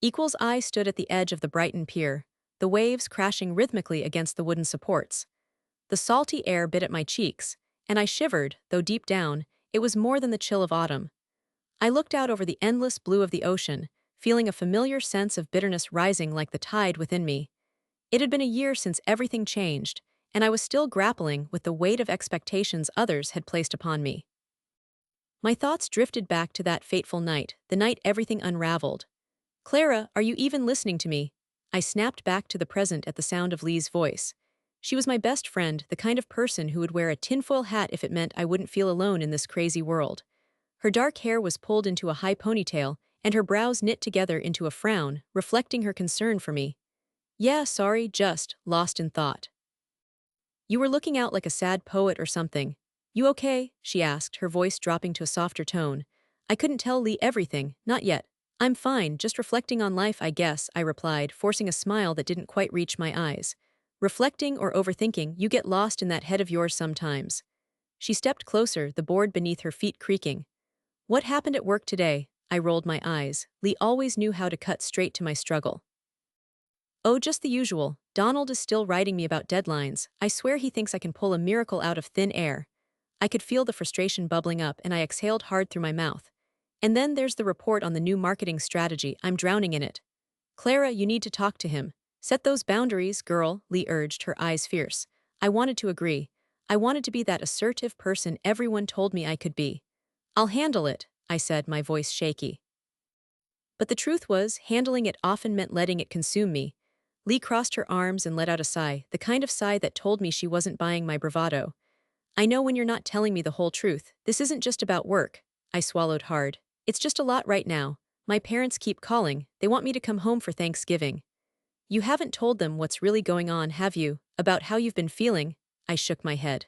Equals I stood at the edge of the Brighton pier, the waves crashing rhythmically against the wooden supports. The salty air bit at my cheeks, and I shivered, though deep down, it was more than the chill of autumn. I looked out over the endless blue of the ocean, feeling a familiar sense of bitterness rising like the tide within me. It had been a year since everything changed, and I was still grappling with the weight of expectations others had placed upon me. My thoughts drifted back to that fateful night, the night everything unraveled. Clara, are you even listening to me? I snapped back to the present at the sound of Lee's voice. She was my best friend, the kind of person who would wear a tinfoil hat if it meant I wouldn't feel alone in this crazy world. Her dark hair was pulled into a high ponytail, and her brows knit together into a frown, reflecting her concern for me. Yeah, sorry, just lost in thought. You were looking out like a sad poet or something. You okay? She asked, her voice dropping to a softer tone. I couldn't tell Lee everything, not yet. I'm fine, just reflecting on life, I guess, I replied, forcing a smile that didn't quite reach my eyes. Reflecting or overthinking, you get lost in that head of yours sometimes. She stepped closer, the board beneath her feet creaking. What happened at work today? I rolled my eyes. Lee always knew how to cut straight to my struggle. Oh, just the usual. Donald is still writing me about deadlines. I swear he thinks I can pull a miracle out of thin air. I could feel the frustration bubbling up and I exhaled hard through my mouth. And then there's the report on the new marketing strategy. I'm drowning in it. Clara, you need to talk to him. Set those boundaries, girl, Lee urged, her eyes fierce. I wanted to agree. I wanted to be that assertive person everyone told me I could be. I'll handle it, I said, my voice shaky. But the truth was, handling it often meant letting it consume me. Lee crossed her arms and let out a sigh, the kind of sigh that told me she wasn't buying my bravado. I know when you're not telling me the whole truth. This isn't just about work. I swallowed hard. It's just a lot right now. My parents keep calling. They want me to come home for Thanksgiving. You haven't told them what's really going on, have you? About how you've been feeling? I shook my head.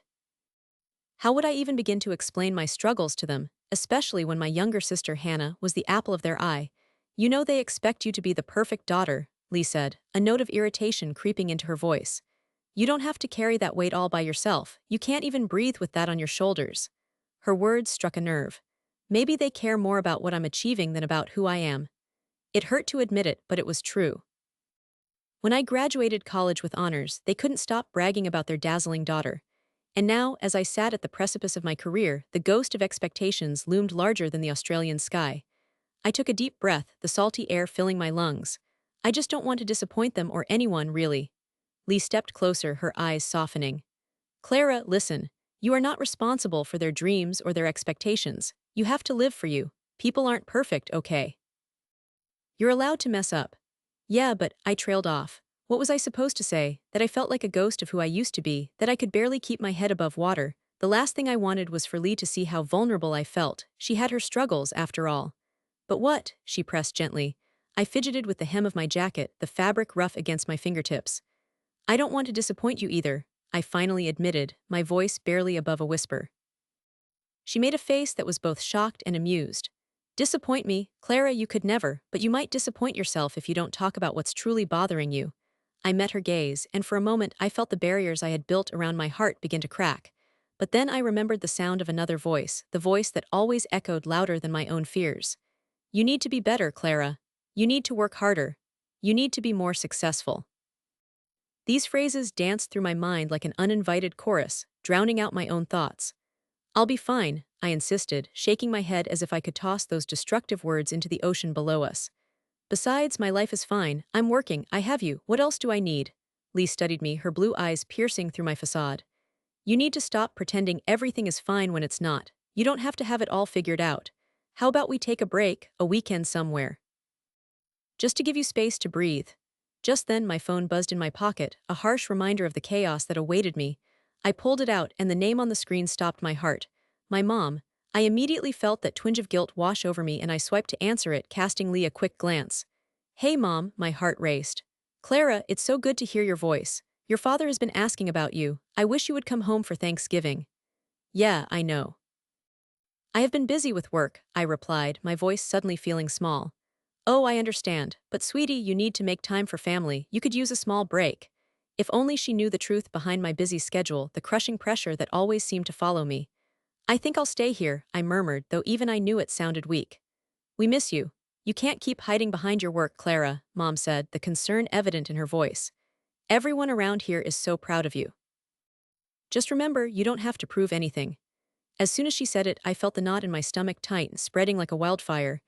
How would I even begin to explain my struggles to them, especially when my younger sister Hannah was the apple of their eye? You know they expect you to be the perfect daughter, Lee said, a note of irritation creeping into her voice. You don't have to carry that weight all by yourself. You can't even breathe with that on your shoulders. Her words struck a nerve. Maybe they care more about what I'm achieving than about who I am. It hurt to admit it, but it was true. When I graduated college with honors, they couldn't stop bragging about their dazzling daughter. And now, as I sat at the precipice of my career, the ghost of expectations loomed larger than the Australian sky. I took a deep breath, the salty air filling my lungs. I just don't want to disappoint them or anyone, really. Lee stepped closer, her eyes softening. Clara, listen. You are not responsible for their dreams or their expectations. You have to live for you. People aren't perfect, okay? You're allowed to mess up. Yeah, but I trailed off. What was I supposed to say? That I felt like a ghost of who I used to be, that I could barely keep my head above water. The last thing I wanted was for Lee to see how vulnerable I felt. She had her struggles, after all. But what? She pressed gently. I fidgeted with the hem of my jacket, the fabric rough against my fingertips. I don't want to disappoint you either, I finally admitted, my voice barely above a whisper. She made a face that was both shocked and amused. Disappoint me, Clara, you could never, but you might disappoint yourself if you don't talk about what's truly bothering you. I met her gaze, and for a moment I felt the barriers I had built around my heart begin to crack. But then I remembered the sound of another voice, the voice that always echoed louder than my own fears. You need to be better, Clara. You need to work harder. You need to be more successful. These phrases danced through my mind like an uninvited chorus, drowning out my own thoughts. I'll be fine, I insisted, shaking my head as if I could toss those destructive words into the ocean below us. Besides, my life is fine. I'm working. I have you. What else do I need? Lee studied me, her blue eyes piercing through my facade. You need to stop pretending everything is fine when it's not. You don't have to have it all figured out. How about we take a break, a weekend somewhere? Just to give you space to breathe. Just then my phone buzzed in my pocket, a harsh reminder of the chaos that awaited me. I pulled it out and the name on the screen stopped my heart. My mom. I immediately felt that twinge of guilt wash over me and I swiped to answer it, casting Lee a quick glance. Hey Mom, my heart raced. Clara, it's so good to hear your voice. Your father has been asking about you. I wish you would come home for Thanksgiving. Yeah, I know. I have been busy with work, I replied, my voice suddenly feeling small. Oh, I understand, but sweetie, you need to make time for family. You could use a small break. If only she knew the truth behind my busy schedule, the crushing pressure that always seemed to follow me. I think I'll stay here, I murmured, though even I knew it sounded weak. We miss you. You can't keep hiding behind your work, Clara, Mom said, the concern evident in her voice. Everyone around here is so proud of you. Just remember, you don't have to prove anything. As soon as she said it, I felt the knot in my stomach tight, spreading like a wildfire.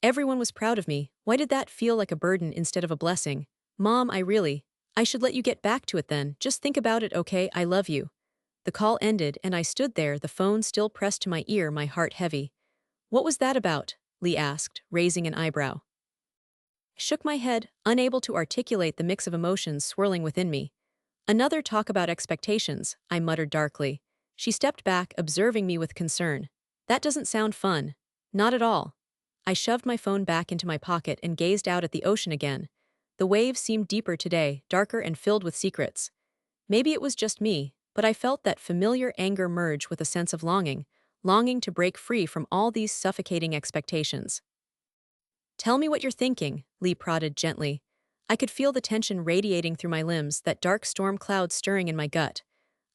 Everyone was proud of me. Why did that feel like a burden instead of a blessing? Mom, I should let you get back to it then. Just think about it, okay? I love you. The call ended, and I stood there, the phone still pressed to my ear, my heart heavy. What was that about? Lee asked, raising an eyebrow. I shook my head, unable to articulate the mix of emotions swirling within me. Another talk about expectations, I muttered darkly. She stepped back, observing me with concern. That doesn't sound fun. Not at all. I shoved my phone back into my pocket and gazed out at the ocean again. The waves seemed deeper today, darker and filled with secrets. Maybe it was just me, but I felt that familiar anger merge with a sense of longing to break free from all these suffocating expectations. Tell me what you're thinking, Lee prodded gently. I could feel the tension radiating through my limbs, that dark storm cloud stirring in my gut.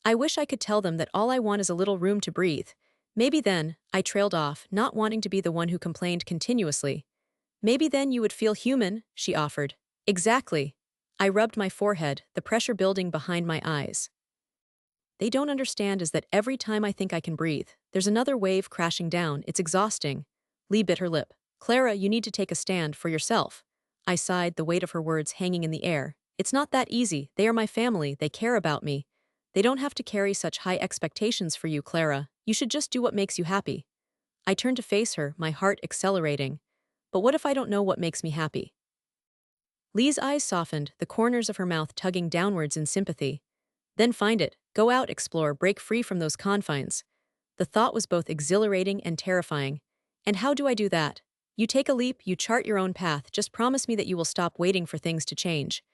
I wish I could tell them that all I want is a little room to breathe. Maybe then, I trailed off, not wanting to be the one who complained continuously. Maybe then you would feel human, she offered. Exactly. I rubbed my forehead, the pressure building behind my eyes. They don't understand is that every time I think I can breathe, there's another wave crashing down. It's exhausting. Lee bit her lip. Clara, you need to take a stand for yourself. I sighed, the weight of her words hanging in the air. It's not that easy. They are my family. They care about me. They don't have to carry such high expectations for you, Clara. You should just do what makes you happy. I turned to face her, my heart accelerating. But what if I don't know what makes me happy? Lee's eyes softened, the corners of her mouth tugging downwards in sympathy. Then find it. Go out, explore, break free from those confines. The thought was both exhilarating and terrifying. And how do I do that? You take a leap, you chart your own path, just promise me that you will stop waiting for things to change.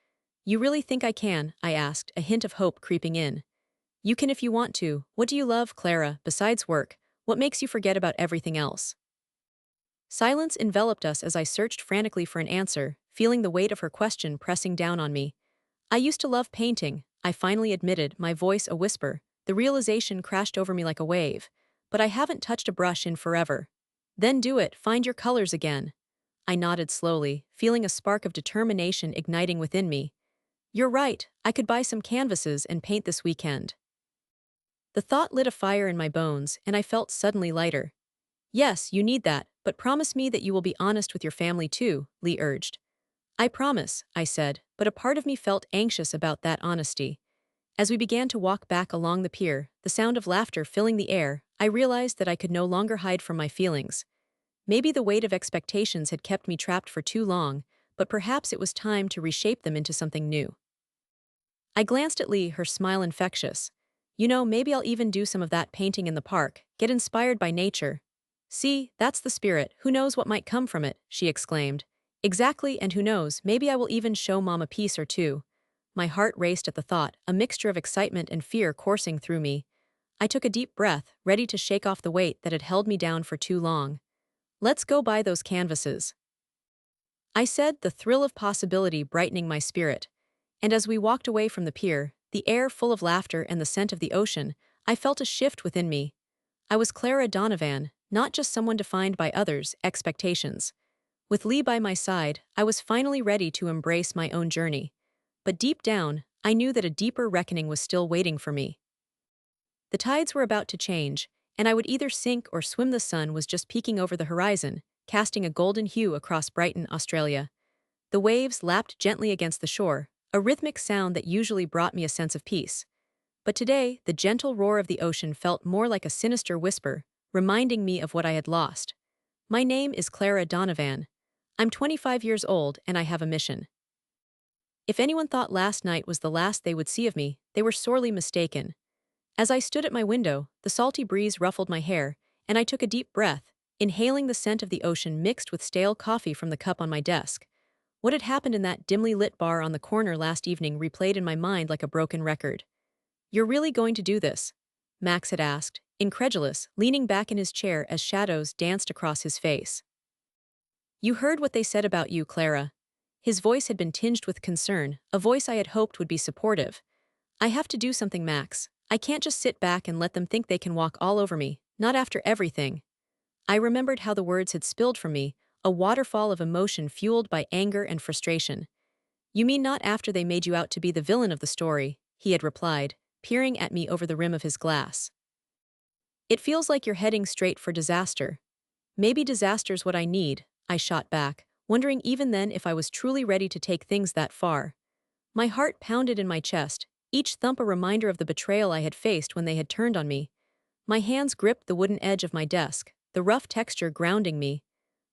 You really think I can? I asked, a hint of hope creeping in. You can if you want to. What do you love, Clara, besides work? What makes you forget about everything else? Silence enveloped us as I searched frantically for an answer, feeling the weight of her question pressing down on me. I used to love painting, I finally admitted, my voice a whisper. The realization crashed over me like a wave. But I haven't touched a brush in forever. Then do it, find your colors again. I nodded slowly, feeling a spark of determination igniting within me. You're right, I could buy some canvases and paint this weekend. The thought lit a fire in my bones, and I felt suddenly lighter. Yes, you need that, but promise me that you will be honest with your family too, Lee urged. I promise, I said, but a part of me felt anxious about that honesty. As we began to walk back along the pier, the sound of laughter filling the air, I realized that I could no longer hide from my feelings. Maybe the weight of expectations had kept me trapped for too long, but perhaps it was time to reshape them into something new. I glanced at Lee, her smile infectious. You know, maybe I'll even do some of that painting in the park, get inspired by nature. See, that's the spirit, who knows what might come from it, she exclaimed. Exactly, and who knows, maybe I will even show Mom a piece or two. My heart raced at the thought, a mixture of excitement and fear coursing through me. I took a deep breath, ready to shake off the weight that had held me down for too long. Let's go buy those canvases, I said, the thrill of possibility brightening my spirit. And as we walked away from the pier, the air full of laughter and the scent of the ocean, I felt a shift within me. I was Clara Donovan, not just someone defined by others' expectations. With Lee by my side, I was finally ready to embrace my own journey. But deep down, I knew that a deeper reckoning was still waiting for me. The tides were about to change, and I would either sink or swim. The sun was just peeking over the horizon, casting a golden hue across Brighton, Australia. The waves lapped gently against the shore, a rhythmic sound that usually brought me a sense of peace. But today, the gentle roar of the ocean felt more like a sinister whisper, reminding me of what I had lost. My name is Clara Donovan. I'm 25 years old and I have a mission. If anyone thought last night was the last they would see of me, they were sorely mistaken. As I stood at my window, the salty breeze ruffled my hair, and I took a deep breath, inhaling the scent of the ocean mixed with stale coffee from the cup on my desk. What had happened in that dimly lit bar on the corner last evening replayed in my mind like a broken record. You're really going to do this? Max had asked, incredulous, leaning back in his chair as shadows danced across his face. You heard what they said about you, Clara. His voice had been tinged with concern, a voice I had hoped would be supportive. I have to do something, Max. I can't just sit back and let them think they can walk all over me, not after everything. I remembered how the words had spilled from me, a waterfall of emotion fueled by anger and frustration. "You mean not after they made you out to be the villain of the story," he had replied, peering at me over the rim of his glass. "It feels like you're heading straight for disaster." "Maybe disaster's what I need," I shot back, wondering even then if I was truly ready to take things that far. My heart pounded in my chest, each thump a reminder of the betrayal I had faced when they had turned on me. My hands gripped the wooden edge of my desk, the rough texture grounding me.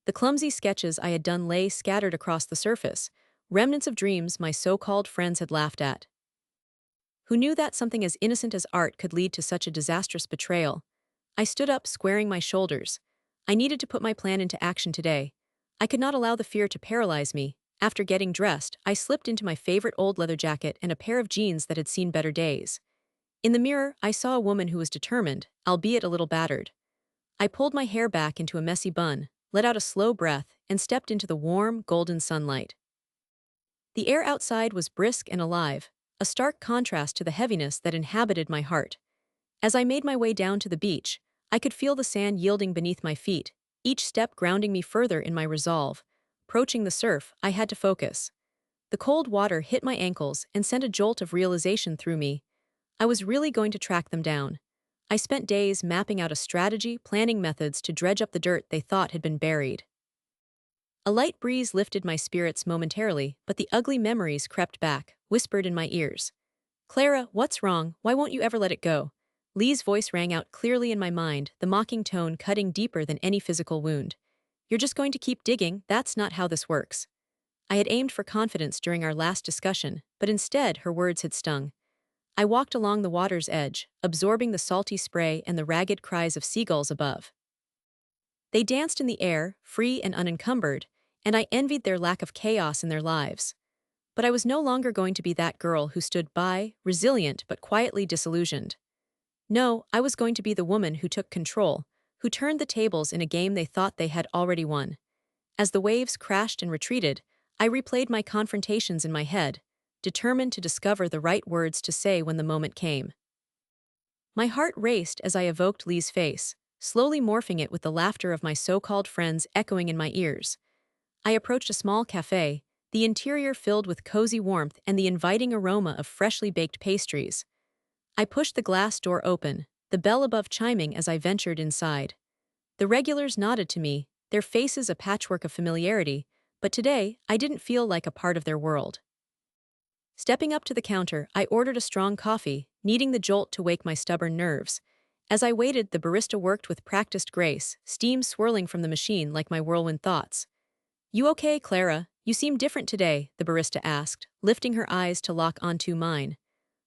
The clumsy sketches I had done lay scattered across the surface, remnants of dreams my so-called friends had laughed at. Who knew that something as innocent as art could lead to such a disastrous betrayal? I stood up, squaring my shoulders. I needed to put my plan into action today. I could not allow the fear to paralyze me. After getting dressed, I slipped into my favorite old leather jacket and a pair of jeans that had seen better days. In the mirror, I saw a woman who was determined, albeit a little battered. I pulled my hair back into a messy bun, let out a slow breath, and stepped into the warm, golden sunlight. The air outside was brisk and alive, a stark contrast to the heaviness that inhabited my heart. As I made my way down to the beach, I could feel the sand yielding beneath my feet, each step grounding me further in my resolve. Approaching the surf, I had to focus. The cold water hit my ankles and sent a jolt of realization through me. I was really going to track them down. I spent days mapping out a strategy, planning methods to dredge up the dirt they thought had been buried. A light breeze lifted my spirits momentarily, but the ugly memories crept back, whispered in my ears. "Clara, what's wrong? Why won't you ever let it go?" Lee's voice rang out clearly in my mind, the mocking tone cutting deeper than any physical wound. "You're just going to keep digging, that's not how this works." I had aimed for confidence during our last discussion, but instead her words had stung. I walked along the water's edge, absorbing the salty spray and the ragged cries of seagulls above. They danced in the air, free and unencumbered, and I envied their lack of chaos in their lives. But I was no longer going to be that girl who stood by, resilient but quietly disillusioned. No, I was going to be the woman who took control, who turned the tables in a game they thought they had already won. As the waves crashed and retreated, I replayed my confrontations in my head, determined to discover the right words to say when the moment came. My heart raced as I evoked Lee's face, slowly morphing it with the laughter of my so-called friends echoing in my ears. I approached a small cafe, the interior filled with cozy warmth and the inviting aroma of freshly baked pastries. I pushed the glass door open, the bell above chiming as I ventured inside. The regulars nodded to me, their faces a patchwork of familiarity, but today I didn't feel like a part of their world. Stepping up to the counter, I ordered a strong coffee, needing the jolt to wake my stubborn nerves. As I waited, the barista worked with practiced grace, steam swirling from the machine like my whirlwind thoughts. "You okay, Clara? You seem different today," the barista asked, lifting her eyes to lock onto mine.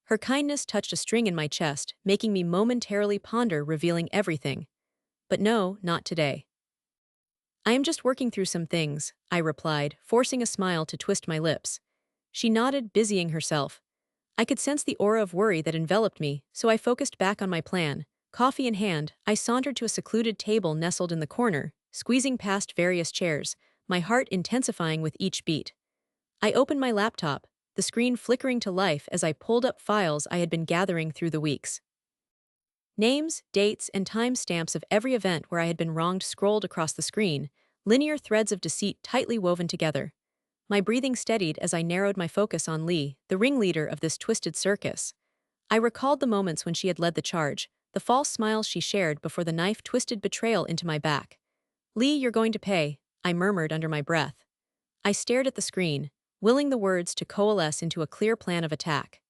Her kindness touched a string in my chest, making me momentarily ponder, revealing everything. "But no, not today." "I am just working through some things," I replied, forcing a smile to twist my lips. She nodded, busying herself. I could sense the aura of worry that enveloped me, so I focused back on my plan. Coffee in hand, I sauntered to a secluded table nestled in the corner, squeezing past various chairs, my heart intensifying with each beat. I opened my laptop, the screen flickering to life as I pulled up files I had been gathering through the weeks. Names, dates, and timestamps of every event where I had been wronged scrolled across the screen, linear threads of deceit tightly woven together. My breathing steadied as I narrowed my focus on Lee, the ringleader of this twisted circus. I recalled the moments when she had led the charge, the false smiles she shared before the knife-twisted betrayal into my back. "Lee, you're going to pay," I murmured under my breath. I stared at the screen, willing the words to coalesce into a clear plan of attack.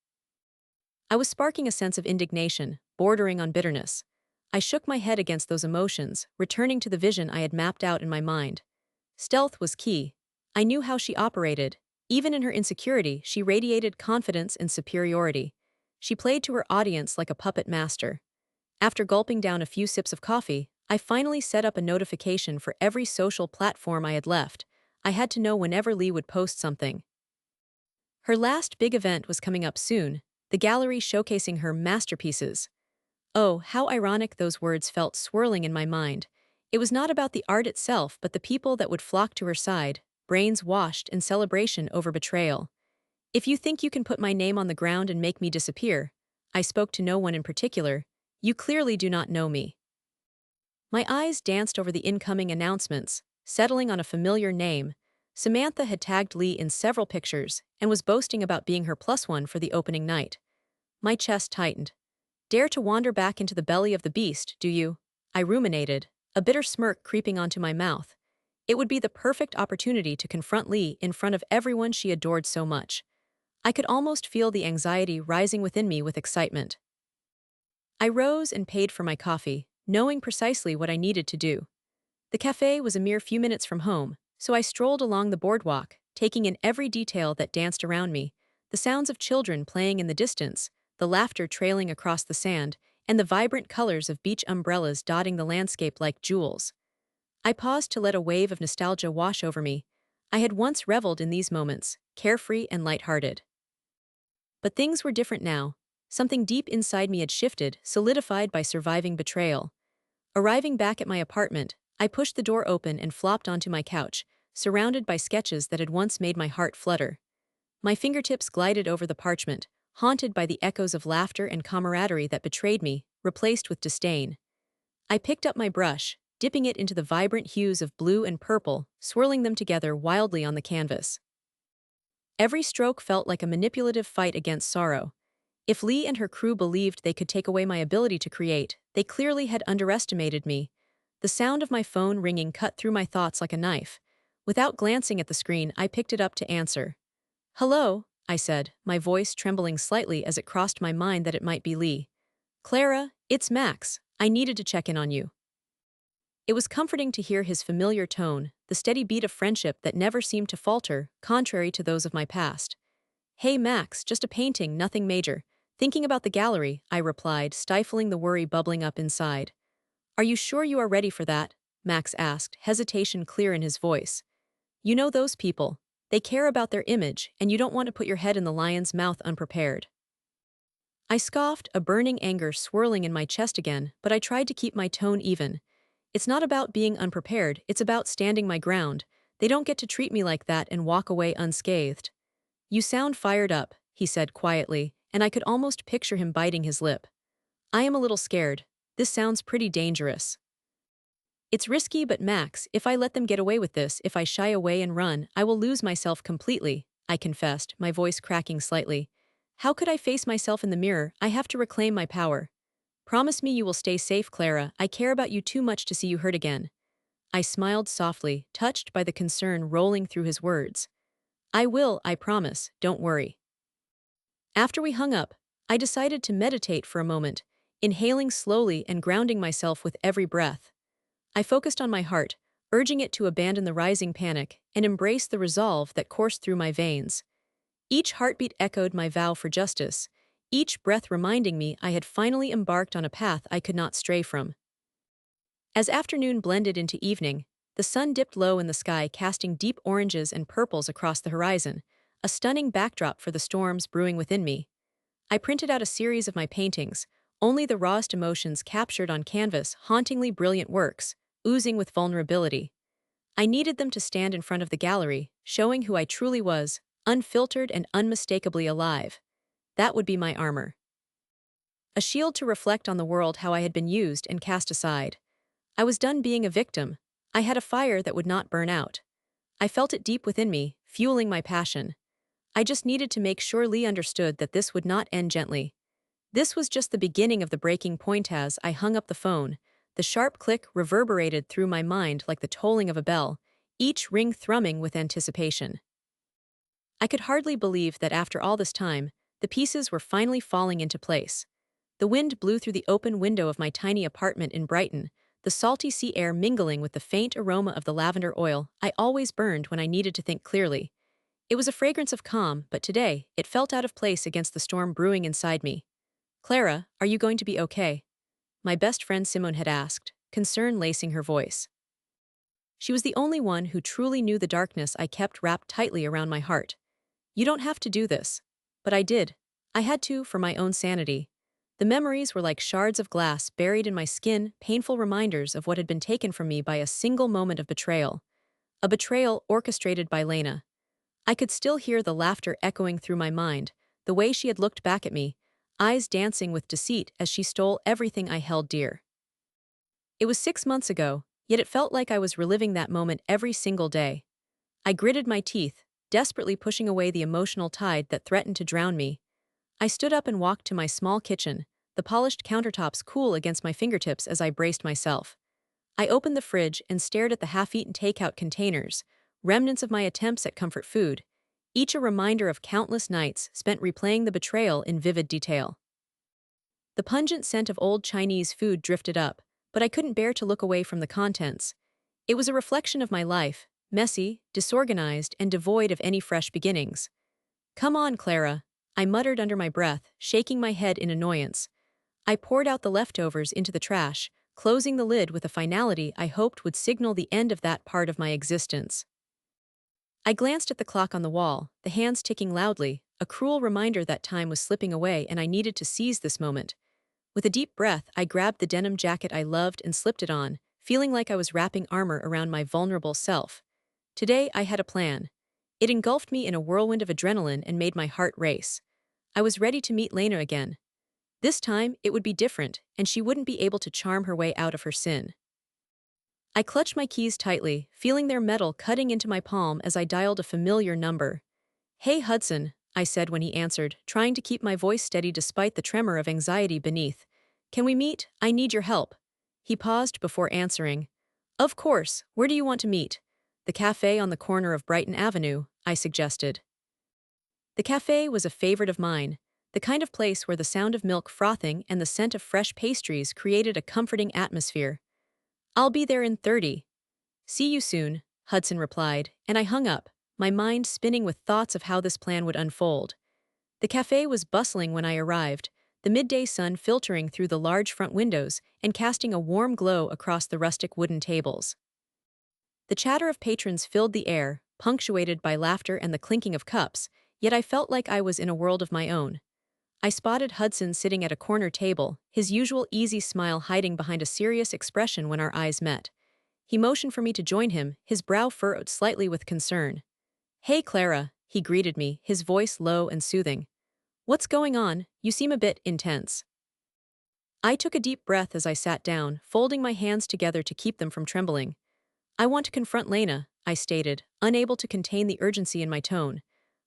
I was sparking a sense of indignation, bordering on bitterness. I shook my head against those emotions, returning to the vision I had mapped out in my mind. Stealth was key. I knew how she operated. Even in her insecurity, she radiated confidence and superiority. She played to her audience like a puppet master. After gulping down a few sips of coffee, I finally set up a notification for every social platform I had left. I had to know whenever Lee would post something. Her last big event was coming up soon, the gallery showcasing her masterpieces. Oh, how ironic those words felt swirling in my mind. It was not about the art itself but the people that would flock to her side, brains washed in celebration over betrayal. "If you think you can put my name on the ground and make me disappear," I spoke to no one in particular, "you clearly do not know me." My eyes danced over the incoming announcements, settling on a familiar name. Samantha had tagged Lee in several pictures and was boasting about being her plus one for the opening night. My chest tightened. Dare to wander back into the belly of the beast, do you? I ruminated, a bitter smirk creeping onto my mouth. It would be the perfect opportunity to confront Lee in front of everyone she adored so much. I could almost feel the anxiety rising within me with excitement. I rose and paid for my coffee, knowing precisely what I needed to do. The cafe was a mere few minutes from home, so I strolled along the boardwalk, taking in every detail that danced around me, the sounds of children playing in the distance, the laughter trailing across the sand, and the vibrant colors of beach umbrellas dotting the landscape like jewels. I paused to let a wave of nostalgia wash over me. I had once reveled in these moments, carefree and lighthearted. But things were different now. Something deep inside me had shifted, solidified by surviving betrayal. Arriving back at my apartment, I pushed the door open and flopped onto my couch, surrounded by sketches that had once made my heart flutter. My fingertips glided over the parchment, haunted by the echoes of laughter and camaraderie that betrayed me, replaced with disdain. I picked up my brush, dipping it into the vibrant hues of blue and purple, swirling them together wildly on the canvas. Every stroke felt like a manipulative fight against sorrow. If Lee and her crew believed they could take away my ability to create, they clearly had underestimated me. The sound of my phone ringing cut through my thoughts like a knife. Without glancing at the screen, I picked it up to answer. "Hello," I said, my voice trembling slightly as it crossed my mind that it might be Lee. "Clara, it's Max. I needed to check in on you." It was comforting to hear his familiar tone, the steady beat of friendship that never seemed to falter, contrary to those of my past. "Hey Max, just a painting, nothing major. Thinking about the gallery," I replied, stifling the worry bubbling up inside. "Are you sure you are ready for that?" Max asked, hesitation clear in his voice. "You know those people. They care about their image, and you don't want to put your head in the lion's mouth unprepared." I scoffed, a burning anger swirling in my chest again, but I tried to keep my tone even. "It's not about being unprepared, it's about standing my ground. They don't get to treat me like that and walk away unscathed." "You sound fired up," he said quietly, and I could almost picture him biting his lip. "I am a little scared. This sounds pretty dangerous." "It's risky, but Max, if I let them get away with this, if I shy away and run, I will lose myself completely," I confessed, my voice cracking slightly. "How could I face myself in the mirror? I have to reclaim my power." "Promise me you will stay safe, Clara. I care about you too much to see you hurt again." I smiled softly, touched by the concern rolling through his words. "I will, I promise, don't worry." After we hung up, I decided to meditate for a moment, inhaling slowly and grounding myself with every breath. I focused on my heart, urging it to abandon the rising panic and embrace the resolve that coursed through my veins. Each heartbeat echoed my vow for justice, each breath reminding me I had finally embarked on a path I could not stray from. As afternoon blended into evening, the sun dipped low in the sky, casting deep oranges and purples across the horizon, a stunning backdrop for the storms brewing within me. I printed out a series of my paintings, only the rawest emotions captured on canvas, hauntingly brilliant works, oozing with vulnerability. I needed them to stand in front of the gallery, showing who I truly was, unfiltered and unmistakably alive. That would be my armor. A shield to reflect on the world how I had been used and cast aside. I was done being a victim. I had a fire that would not burn out. I felt it deep within me, fueling my passion. I just needed to make sure Lee understood that this would not end gently. This was just the beginning of the breaking point. As I hung up the phone, the sharp click reverberated through my mind like the tolling of a bell, each ring thrumming with anticipation. I could hardly believe that after all this time, the pieces were finally falling into place. The wind blew through the open window of my tiny apartment in Brighton, the salty sea air mingling with the faint aroma of the lavender oil I always burned when I needed to think clearly. It was a fragrance of calm, but today, it felt out of place against the storm brewing inside me. "Clara, are you going to be okay?" my best friend Simone had asked, concern lacing her voice. She was the only one who truly knew the darkness I kept wrapped tightly around my heart. "You don't have to do this." But I did. I had to, for my own sanity. The memories were like shards of glass buried in my skin, painful reminders of what had been taken from me by a single moment of betrayal. A betrayal orchestrated by Lena. I could still hear the laughter echoing through my mind, the way she had looked back at me, eyes dancing with deceit as she stole everything I held dear. It was 6 months ago, yet it felt like I was reliving that moment every single day. I gritted my teeth, desperately pushing away the emotional tide that threatened to drown me. I stood up and walked to my small kitchen, the polished countertops cool against my fingertips as I braced myself. I opened the fridge and stared at the half-eaten takeout containers, remnants of my attempts at comfort food, each a reminder of countless nights spent replaying the betrayal in vivid detail. The pungent scent of old Chinese food drifted up, but I couldn't bear to look away from the contents. It was a reflection of my life, messy, disorganized, and devoid of any fresh beginnings. "Come on, Clara," I muttered under my breath, shaking my head in annoyance. I poured out the leftovers into the trash, closing the lid with a finality I hoped would signal the end of that part of my existence. I glanced at the clock on the wall, the hands ticking loudly, a cruel reminder that time was slipping away and I needed to seize this moment. With a deep breath, I grabbed the denim jacket I loved and slipped it on, feeling like I was wrapping armor around my vulnerable self. Today, I had a plan. It engulfed me in a whirlwind of adrenaline and made my heart race. I was ready to meet Lena again. This time, it would be different, and she wouldn't be able to charm her way out of her sin. I clutched my keys tightly, feeling their metal cutting into my palm as I dialed a familiar number. "Hey, Hudson," I said when he answered, trying to keep my voice steady despite the tremor of anxiety beneath. "Can we meet? I need your help." He paused before answering. "Of course, where do you want to meet?" "The cafe on the corner of Brighton Avenue," I suggested. The cafe was a favorite of mine, the kind of place where the sound of milk frothing and the scent of fresh pastries created a comforting atmosphere. "I'll be there in 30. "See you soon," Hudson replied, and I hung up, my mind spinning with thoughts of how this plan would unfold. The cafe was bustling when I arrived, the midday sun filtering through the large front windows and casting a warm glow across the rustic wooden tables. The chatter of patrons filled the air, punctuated by laughter and the clinking of cups, yet I felt like I was in a world of my own. I spotted Hudson sitting at a corner table, his usual easy smile hiding behind a serious expression when our eyes met. He motioned for me to join him, his brow furrowed slightly with concern. "Hey, Clara," he greeted me, his voice low and soothing. "What's going on? You seem a bit intense." I took a deep breath as I sat down, folding my hands together to keep them from trembling. "I want to confront Lena," I stated, unable to contain the urgency in my tone.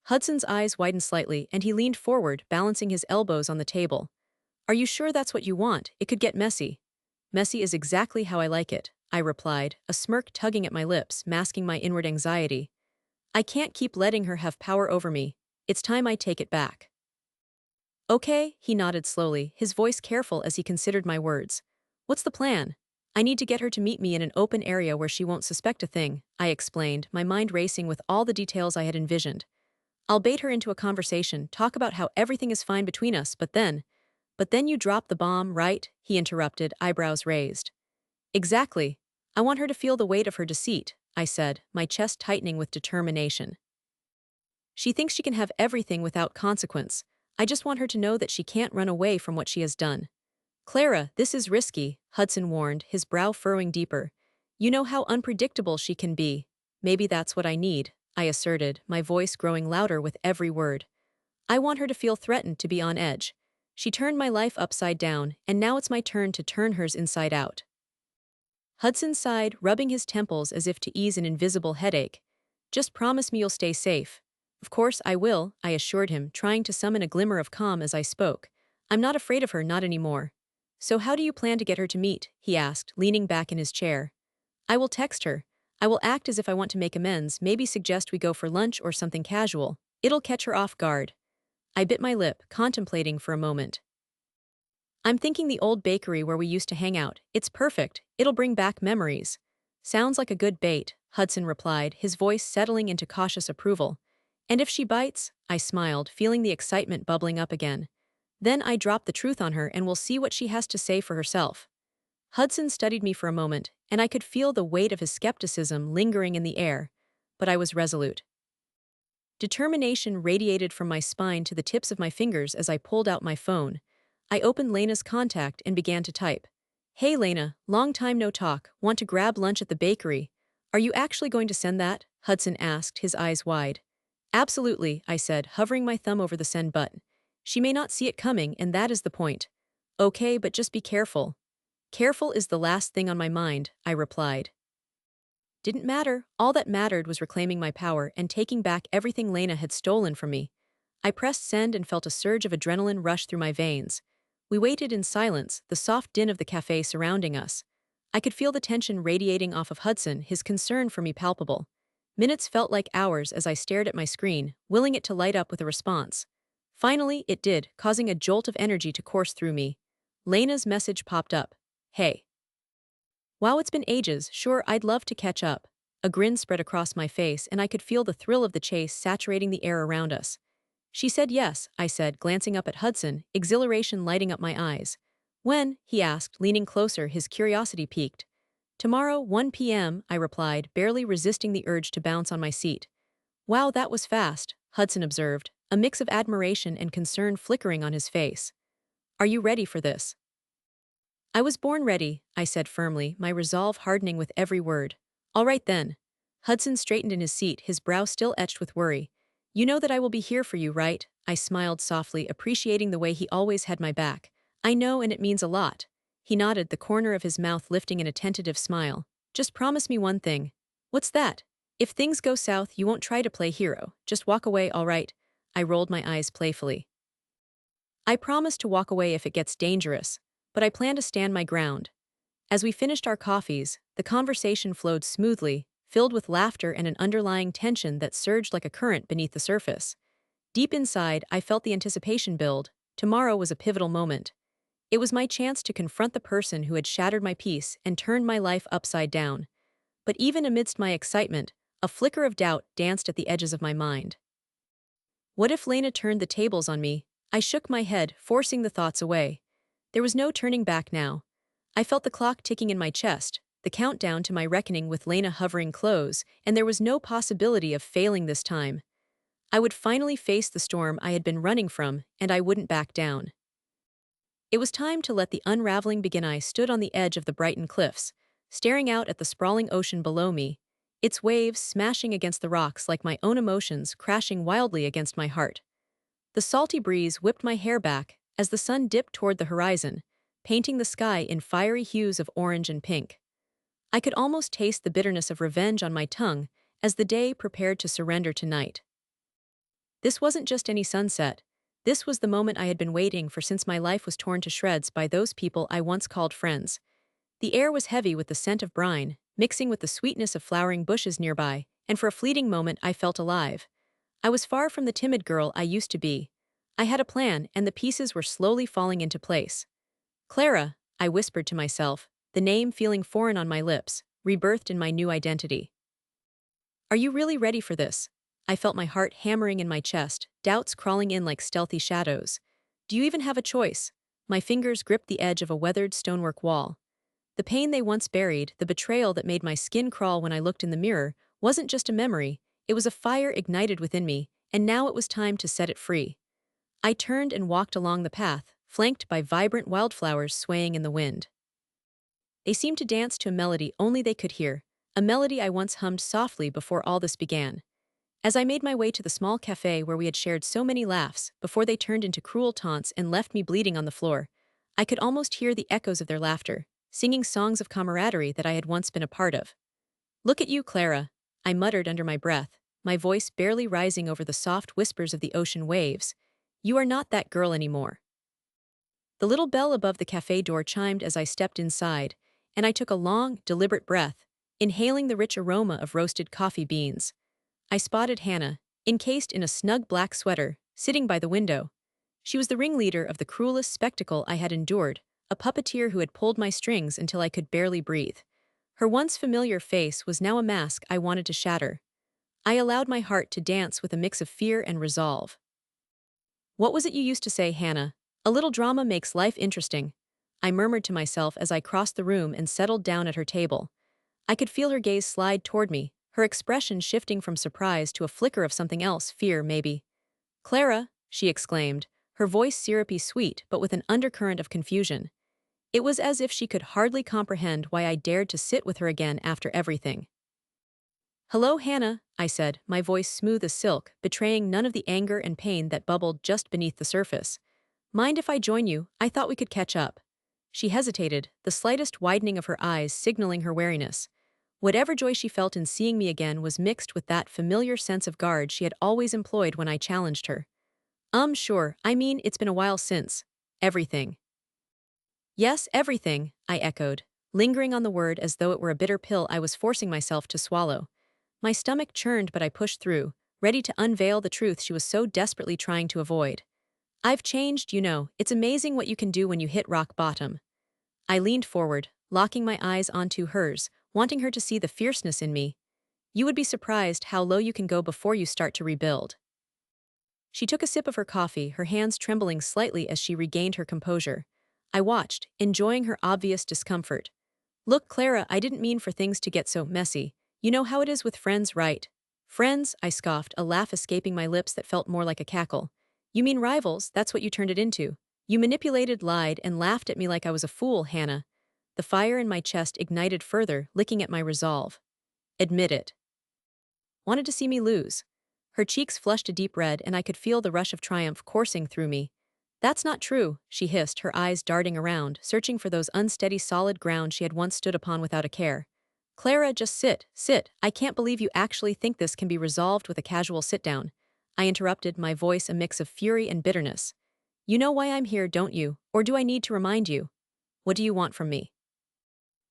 Hudson's eyes widened slightly and he leaned forward, balancing his elbows on the table. "Are you sure that's what you want? It could get messy." "Messy is exactly how I like it," I replied, a smirk tugging at my lips, masking my inward anxiety. "I can't keep letting her have power over me. It's time I take it back." "Okay," he nodded slowly, his voice careful as he considered my words. "What's the plan?" "I need to get her to meet me in an open area where she won't suspect a thing," I explained, my mind racing with all the details I had envisioned. "I'll bait her into a conversation, talk about how everything is fine between us, but then you drop the bomb, right?" he interrupted, eyebrows raised. "Exactly. I want her to feel the weight of her deceit," I said, my chest tightening with determination. "She thinks she can have everything without consequence. I just want her to know that she can't run away from what she has done." "Clara, this is risky," Hudson warned, his brow furrowing deeper. "You know how unpredictable she can be." "Maybe that's what I need," I asserted, my voice growing louder with every word. "I want her to feel threatened, to be on edge. She turned my life upside down, and now it's my turn to turn hers inside out." Hudson sighed, rubbing his temples as if to ease an invisible headache. "Just promise me you'll stay safe." "Of course I will," I assured him, trying to summon a glimmer of calm as I spoke. "I'm not afraid of her, not anymore." "So how do you plan to get her to meet?" he asked, leaning back in his chair. "I will text her. I will act as if I want to make amends, maybe suggest we go for lunch or something casual. It'll catch her off guard." I bit my lip, contemplating for a moment. "I'm thinking the old bakery where we used to hang out. It's perfect. It'll bring back memories." "Sounds like a good bait," Hudson replied, his voice settling into cautious approval. "And if she bites?" I smiled, feeling the excitement bubbling up again. "Then I drop the truth on her and we'll see what she has to say for herself." Hudson studied me for a moment, and I could feel the weight of his skepticism lingering in the air, but I was resolute. Determination radiated from my spine to the tips of my fingers as I pulled out my phone. I opened Lena's contact and began to type. "Hey Lena, long time no talk, want to grab lunch at the bakery. Are you actually going to send that?" Hudson asked, his eyes wide. "Absolutely," I said, hovering my thumb over the send button. "She may not see it coming, and that is the point." "Okay, but just be careful." Careful is the last thing on my mind, I replied. Didn't matter. All that mattered was reclaiming my power and taking back everything Lena had stolen from me. I pressed send and felt a surge of adrenaline rush through my veins. We waited in silence, the soft din of the cafe surrounding us. I could feel the tension radiating off of Hudson, his concern for me palpable. Minutes felt like hours as I stared at my screen, willing it to light up with a response. Finally, it did, causing a jolt of energy to course through me. Lena's message popped up. Hey. Wow, it's been ages. Sure, I'd love to catch up. A grin spread across my face, and I could feel the thrill of the chase saturating the air around us. She said yes, I said, glancing up at Hudson, exhilaration lighting up my eyes. When? He asked, leaning closer, his curiosity piqued. Tomorrow, 1 p.m., I replied, barely resisting the urge to bounce on my seat. Wow, that was fast, Hudson observed, a mix of admiration and concern flickering on his face. Are you ready for this? I was born ready, I said firmly, my resolve hardening with every word. All right then. Hudson straightened in his seat, his brow still etched with worry. You know that I will be here for you, right? I smiled softly, appreciating the way he always had my back. I know, and it means a lot. He nodded, the corner of his mouth lifting in a tentative smile. Just promise me one thing. What's that? If things go south, you won't try to play hero. Just walk away, all right? I rolled my eyes playfully. I promise to walk away if it gets dangerous, but I plan to stand my ground. As we finished our coffees, the conversation flowed smoothly, filled with laughter and an underlying tension that surged like a current beneath the surface. Deep inside, I felt the anticipation build. Tomorrow was a pivotal moment. It was my chance to confront the person who had shattered my peace and turned my life upside down. But even amidst my excitement, a flicker of doubt danced at the edges of my mind. What if Lena turned the tables on me? I shook my head, forcing the thoughts away. There was no turning back now. I felt the clock ticking in my chest, the countdown to my reckoning with Lena hovering close, and there was no possibility of failing this time. I would finally face the storm I had been running from, and I wouldn't back down. It was time to let the unraveling begin. I stood on the edge of the Brighton cliffs, staring out at the sprawling ocean below me, its waves smashing against the rocks like my own emotions crashing wildly against my heart. The salty breeze whipped my hair back as the sun dipped toward the horizon, painting the sky in fiery hues of orange and pink. I could almost taste the bitterness of revenge on my tongue as the day prepared to surrender to night. This wasn't just any sunset. This was the moment I had been waiting for since my life was torn to shreds by those people I once called friends. The air was heavy with the scent of brine, mixing with the sweetness of flowering bushes nearby, and for a fleeting moment I felt alive. I was far from the timid girl I used to be. I had a plan, and the pieces were slowly falling into place. Clara, I whispered to myself, the name feeling foreign on my lips, rebirthed in my new identity. Are you really ready for this? I felt my heart hammering in my chest, doubts crawling in like stealthy shadows. Do you even have a choice? My fingers gripped the edge of a weathered stonework wall. The pain they once buried, the betrayal that made my skin crawl when I looked in the mirror, wasn't just a memory, it was a fire ignited within me, and now it was time to set it free. I turned and walked along the path, flanked by vibrant wildflowers swaying in the wind. They seemed to dance to a melody only they could hear, a melody I once hummed softly before all this began. As I made my way to the small cafe where we had shared so many laughs before they turned into cruel taunts and left me bleeding on the floor, I could almost hear the echoes of their laughter, singing songs of camaraderie that I had once been a part of. Look at you, Clara, I muttered under my breath, my voice barely rising over the soft whispers of the ocean waves. You are not that girl anymore. The little bell above the cafe door chimed as I stepped inside, and I took a long, deliberate breath, inhaling the rich aroma of roasted coffee beans. I spotted Hannah, encased in a snug black sweater, sitting by the window. She was the ringleader of the cruelest spectacle I had endured, a puppeteer who had pulled my strings until I could barely breathe. Her once familiar face was now a mask I wanted to shatter. I allowed my heart to dance with a mix of fear and resolve. What was it you used to say, Hannah? A little drama makes life interesting. I murmured to myself as I crossed the room and settled down at her table. I could feel her gaze slide toward me, her expression shifting from surprise to a flicker of something else, fear maybe. Clara, she exclaimed, her voice syrupy sweet but with an undercurrent of confusion. It was as if she could hardly comprehend why I dared to sit with her again after everything. Hello, Hannah, I said, my voice smooth as silk, betraying none of the anger and pain that bubbled just beneath the surface. Mind if I join you? I thought we could catch up. She hesitated, the slightest widening of her eyes signaling her wariness. Whatever joy she felt in seeing me again was mixed with that familiar sense of guard she had always employed when I challenged her. Sure, I mean, it's been a while since. Everything. Yes, everything, I echoed, lingering on the word as though it were a bitter pill I was forcing myself to swallow. My stomach churned, but I pushed through, ready to unveil the truth she was so desperately trying to avoid. I've changed, you know. It's amazing what you can do when you hit rock bottom. I leaned forward, locking my eyes onto hers, wanting her to see the fierceness in me. You would be surprised how low you can go before you start to rebuild. She took a sip of her coffee, her hands trembling slightly as she regained her composure. I watched, enjoying her obvious discomfort. Look, Clara, I didn't mean for things to get so messy. You know how it is with friends, right? Friends, I scoffed, a laugh escaping my lips that felt more like a cackle. You mean rivals, that's what you turned it into. You manipulated, lied, and laughed at me like I was a fool, Hannah. The fire in my chest ignited further, licking at my resolve. Admit it. Wanted to see me lose. Her cheeks flushed a deep red and I could feel the rush of triumph coursing through me. That's not true, she hissed, her eyes darting around, searching for those unsteady solid ground she had once stood upon without a care. Clara, just sit. I can't believe you actually think this can be resolved with a casual sit-down. I interrupted, my voice a mix of fury and bitterness. You know why I'm here, don't you? Or do I need to remind you? What do you want from me?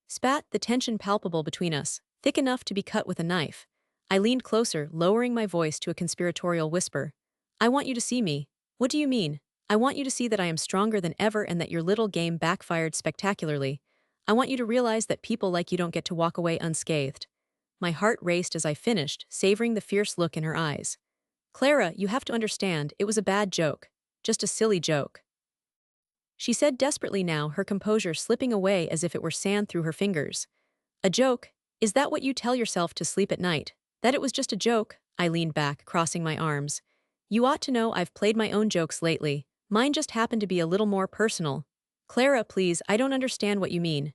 Spat, the tension palpable between us, thick enough to be cut with a knife. I leaned closer, lowering my voice to a conspiratorial whisper. I want you to see me. What do you mean? I want you to see that I am stronger than ever and that your little game backfired spectacularly. I want you to realize that people like you don't get to walk away unscathed. My heart raced as I finished, savoring the fierce look in her eyes. Clara, you have to understand, it was a bad joke. Just a silly joke. She said desperately now, her composure slipping away as if it were sand through her fingers. A joke? Is that what you tell yourself to sleep at night? That it was just a joke? I leaned back, crossing my arms. You ought to know I've played my own jokes lately. Mine just happened to be a little more personal. Clara, please, I don't understand what you mean.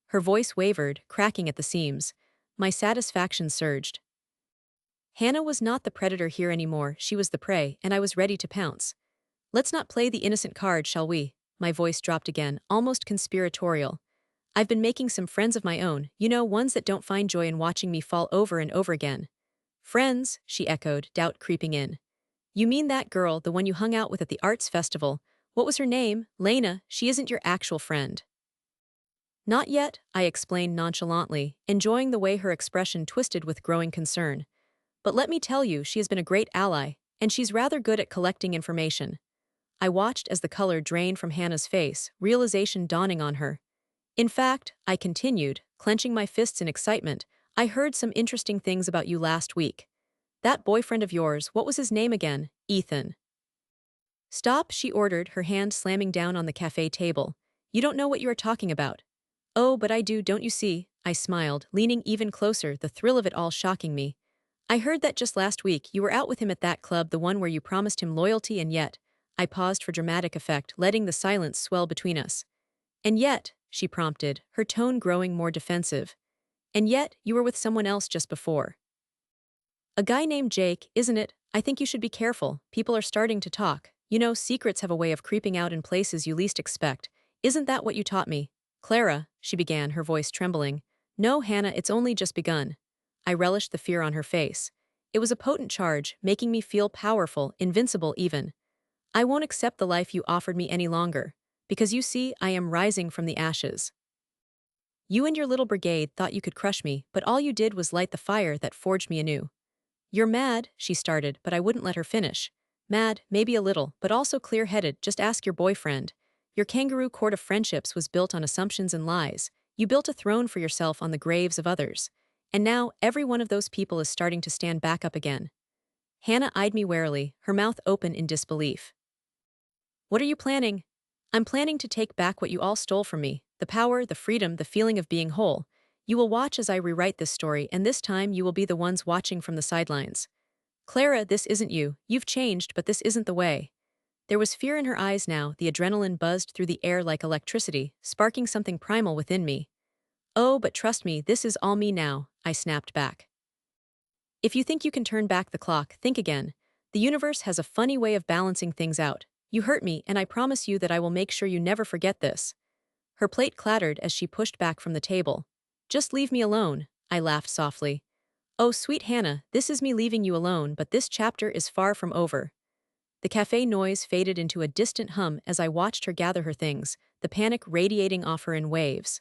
Her voice wavered, cracking at the seams. My satisfaction surged. Hannah was not the predator here anymore, she was the prey, and I was ready to pounce. Let's not play the innocent card, shall we? My voice dropped again, almost conspiratorial. I've been making some friends of my own, you know, ones that don't find joy in watching me fall over and over again. Friends, she echoed, doubt creeping in. You mean that girl, the one you hung out with at the arts festival? What was her name? Lena, she isn't your actual friend. Not yet, I explained nonchalantly, enjoying the way her expression twisted with growing concern. But let me tell you, she has been a great ally, and she's rather good at collecting information. I watched as the color drained from Hannah's face, realization dawning on her. In fact, I continued, clenching my fists in excitement, I heard some interesting things about you last week. That boyfriend of yours, what was his name again? Ethan. Stop, she ordered, her hand slamming down on the cafe table. You don't know what you are talking about. Oh, but I do, don't you see? I smiled, leaning even closer, the thrill of it all shocking me. I heard that just last week you were out with him at that club, the one where you promised him loyalty, and yet, I paused for dramatic effect, letting the silence swell between us. And yet, she prompted, her tone growing more defensive. And yet, you were with someone else just before. A guy named Jake, isn't it? I think you should be careful. People are starting to talk. You know, secrets have a way of creeping out in places you least expect. Isn't that what you taught me? Clara, she began, her voice trembling. No, Hannah, it's only just begun. I relished the fear on her face. It was a potent charge, making me feel powerful, invincible even. I won't accept the life you offered me any longer. Because you see, I am rising from the ashes. You and your little brigade thought you could crush me, but all you did was light the fire that forged me anew. You're mad, she started, but I wouldn't let her finish. Mad, maybe a little, but also clear-headed, just ask your boyfriend. Your kangaroo court of friendships was built on assumptions and lies. You built a throne for yourself on the graves of others. And now, every one of those people is starting to stand back up again. Hannah eyed me warily, her mouth open in disbelief. What are you planning? I'm planning to take back what you all stole from me, the power, the freedom, the feeling of being whole. You will watch as I rewrite this story, and this time you will be the ones watching from the sidelines. Clara, this isn't you. You've changed, but this isn't the way. There was fear in her eyes now, the adrenaline buzzed through the air like electricity, sparking something primal within me. Oh, but trust me, this is all me now, I snapped back. If you think you can turn back the clock, think again. The universe has a funny way of balancing things out. You hurt me, and I promise you that I will make sure you never forget this. Her plate clattered as she pushed back from the table. Just leave me alone, I laughed softly. Oh, sweet Hannah, this is me leaving you alone, but this chapter is far from over. The cafe noise faded into a distant hum as I watched her gather her things, the panic radiating off her in waves.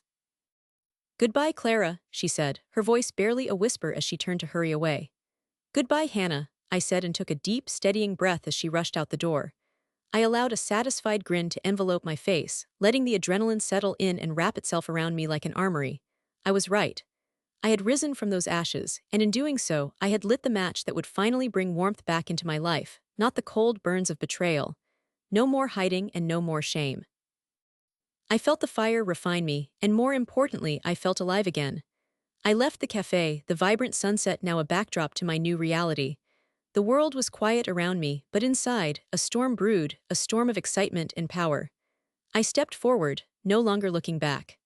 Goodbye, Clara, she said, her voice barely a whisper as she turned to hurry away. Goodbye, Hannah, I said and took a deep, steadying breath as she rushed out the door. I allowed a satisfied grin to envelope my face, letting the adrenaline settle in and wrap itself around me like an armory. I was right. I had risen from those ashes, and in doing so, I had lit the match that would finally bring warmth back into my life, not the cold burns of betrayal. No more hiding and no more shame. I felt the fire refine me, and more importantly, I felt alive again. I left the cafe, the vibrant sunset now a backdrop to my new reality. The world was quiet around me, but inside, a storm brewed, a storm of excitement and power. I stepped forward, no longer looking back.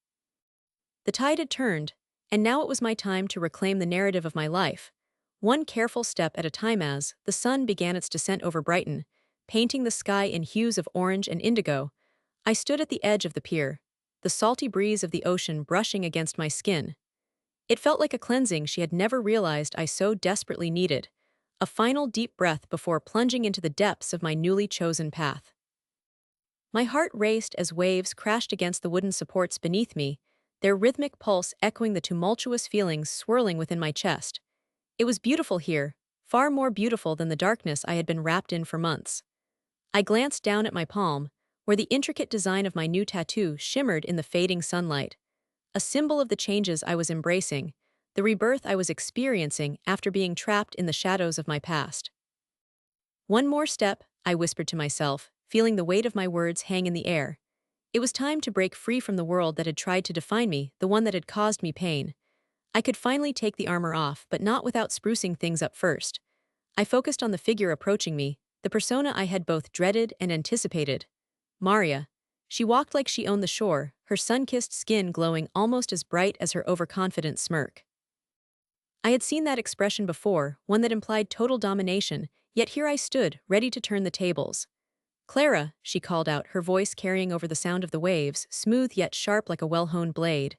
The tide had turned, and now it was my time to reclaim the narrative of my life. One careful step at a time as the sun began its descent over Brighton, painting the sky in hues of orange and indigo. I stood at the edge of the pier, the salty breeze of the ocean brushing against my skin. It felt like a cleansing she had never realized I so desperately needed, a final deep breath before plunging into the depths of my newly chosen path. My heart raced as waves crashed against the wooden supports beneath me, their rhythmic pulse echoing the tumultuous feelings swirling within my chest. It was beautiful here, far more beautiful than the darkness I had been wrapped in for months. I glanced down at my palm, where the intricate design of my new tattoo shimmered in the fading sunlight, a symbol of the changes I was embracing, the rebirth I was experiencing after being trapped in the shadows of my past. One more step, I whispered to myself, feeling the weight of my words hang in the air. It was time to break free from the world that had tried to define me, the one that had caused me pain. I could finally take the armor off, but not without sprucing things up first. I focused on the figure approaching me, the persona I had both dreaded and anticipated. Maria. She walked like she owned the shore, her sun-kissed skin glowing almost as bright as her overconfident smirk. I had seen that expression before, one that implied total domination, yet here I stood, ready to turn the tables. Clara, she called out, her voice carrying over the sound of the waves, smooth yet sharp like a well-honed blade.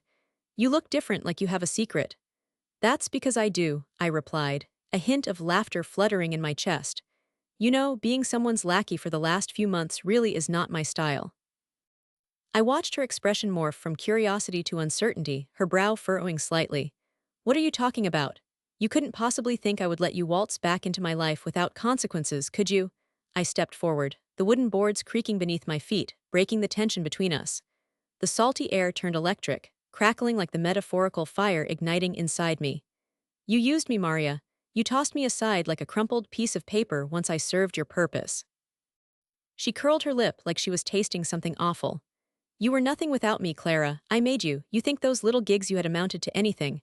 You look different, like you have a secret. That's because I do, I replied, a hint of laughter fluttering in my chest. You know, being someone's lackey for the last few months really is not my style. I watched her expression morph from curiosity to uncertainty, her brow furrowing slightly. What are you talking about? You couldn't possibly think I would let you waltz back into my life without consequences, could you? I stepped forward, the wooden boards creaking beneath my feet, breaking the tension between us. The salty air turned electric, crackling like the metaphorical fire igniting inside me. You used me, Maria. You tossed me aside like a crumpled piece of paper once I served your purpose. She curled her lip like she was tasting something awful. You were nothing without me, Clara. I made you. You think those little gigs you had amounted to anything.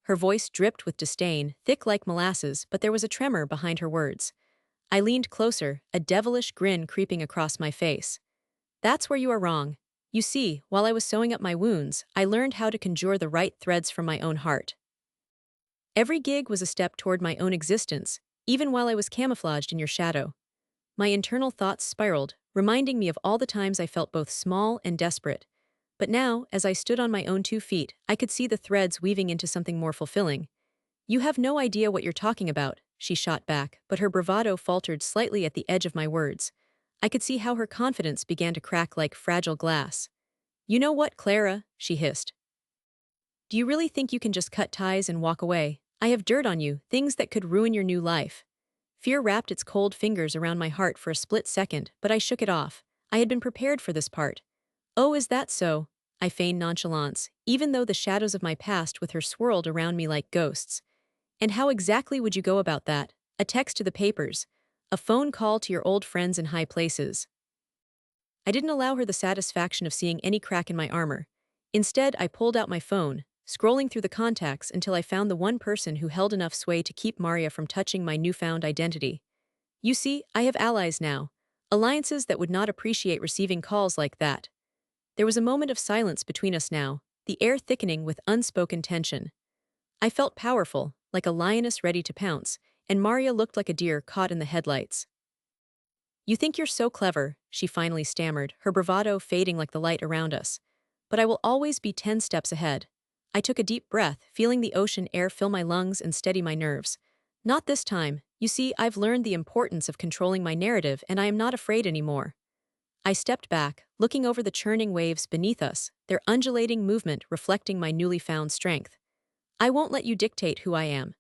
Her voice dripped with disdain, thick like molasses, but there was a tremor behind her words. I leaned closer, a devilish grin creeping across my face. That's where you are wrong. You see, while I was sewing up my wounds, I learned how to conjure the right threads from my own heart. Every gig was a step toward my own existence, even while I was camouflaged in your shadow. My internal thoughts spiraled, reminding me of all the times I felt both small and desperate. But now, as I stood on my own 2 feet, I could see the threads weaving into something more fulfilling. You have no idea what you're talking about, she shot back, but her bravado faltered slightly at the edge of my words. I could see how her confidence began to crack like fragile glass. You know what, Clara? She hissed. Do you really think you can just cut ties and walk away? I have dirt on you, things that could ruin your new life. Fear wrapped its cold fingers around my heart for a split second, but I shook it off. I had been prepared for this part. Oh, is that so? I feigned nonchalance, even though the shadows of my past with her swirled around me like ghosts. And how exactly would you go about that? A text to the papers? A phone call to your old friends in high places? I didn't allow her the satisfaction of seeing any crack in my armor. Instead, I pulled out my phone, scrolling through the contacts until I found the one person who held enough sway to keep Maria from touching my newfound identity. You see, I have allies now. Alliances that would not appreciate receiving calls like that. There was a moment of silence between us now, the air thickening with unspoken tension. I felt powerful, like a lioness ready to pounce, and Maria looked like a deer caught in the headlights. You think you're so clever, she finally stammered, her bravado fading like the light around us. but I will always be 10 steps ahead. I took a deep breath, feeling the ocean air fill my lungs and steady my nerves. Not this time. You see, I've learned the importance of controlling my narrative and I am not afraid anymore. I stepped back, looking over the churning waves beneath us, their undulating movement reflecting my newly found strength. I won't let you dictate who I am.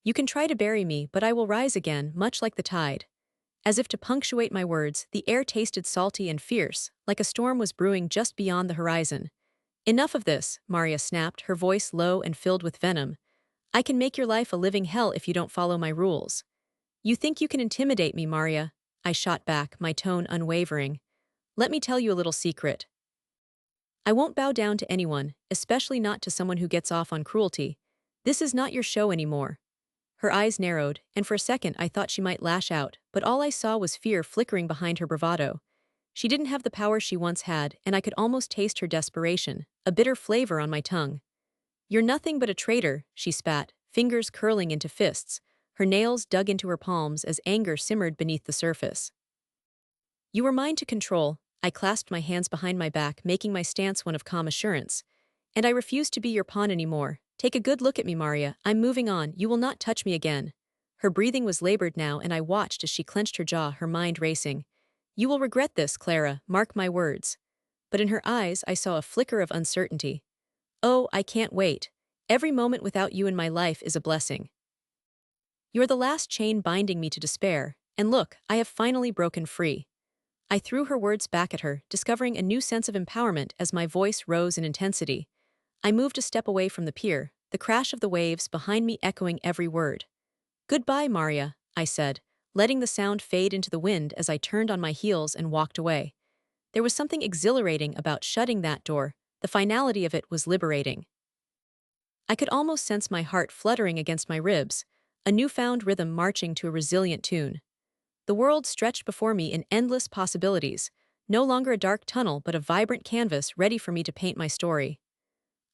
You can try to bury me, but I will rise again, much like the tide. As if to punctuate my words, the air tasted salty and fierce, like a storm was brewing just beyond the horizon. Enough of this, Maria snapped, her voice low and filled with venom. I can make your life a living hell if you don't follow my rules. You think you can intimidate me, Maria? I shot back, my tone unwavering. Let me tell you a little secret. I won't bow down to anyone, especially not to someone who gets off on cruelty. This is not your show anymore. Her eyes narrowed, and for a second I thought she might lash out, but all I saw was fear flickering behind her bravado. She didn't have the power she once had, and I could almost taste her desperation, a bitter flavor on my tongue. You're nothing but a traitor, she spat, fingers curling into fists, her nails dug into her palms as anger simmered beneath the surface. You were mine to control. I clasped my hands behind my back, making my stance one of calm assurance. And I refuse to be your pawn anymore. Take a good look at me, Maria. I'm moving on. You will not touch me again. Her breathing was labored now, and I watched as she clenched her jaw, her mind racing. You will regret this, Clara, mark my words. But in her eyes I saw a flicker of uncertainty. Oh, I can't wait. Every moment without you in my life is a blessing. You're the last chain binding me to despair, and look, I have finally broken free. I threw her words back at her, discovering a new sense of empowerment as my voice rose in intensity. I moved a step away from the pier, the crash of the waves behind me echoing every word. Goodbye, Maria, I said, letting the sound fade into the wind as I turned on my heels and walked away. There was something exhilarating about shutting that door. The finality of it was liberating. I could almost sense my heart fluttering against my ribs, a newfound rhythm marching to a resilient tune. The world stretched before me in endless possibilities, no longer a dark tunnel but a vibrant canvas ready for me to paint my story.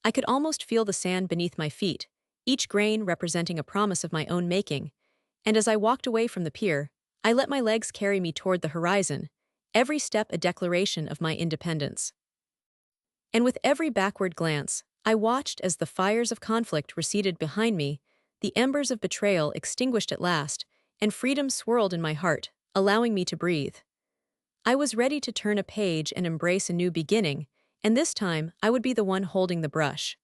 I could almost feel the sand beneath my feet, each grain representing a promise of my own making, and as I walked away from the pier, I let my legs carry me toward the horizon, every step a declaration of my independence. And with every backward glance, I watched as the fires of conflict receded behind me, the embers of betrayal extinguished at last, and freedom swirled in my heart, allowing me to breathe. I was ready to turn a page and embrace a new beginning, and this time I would be the one holding the brush.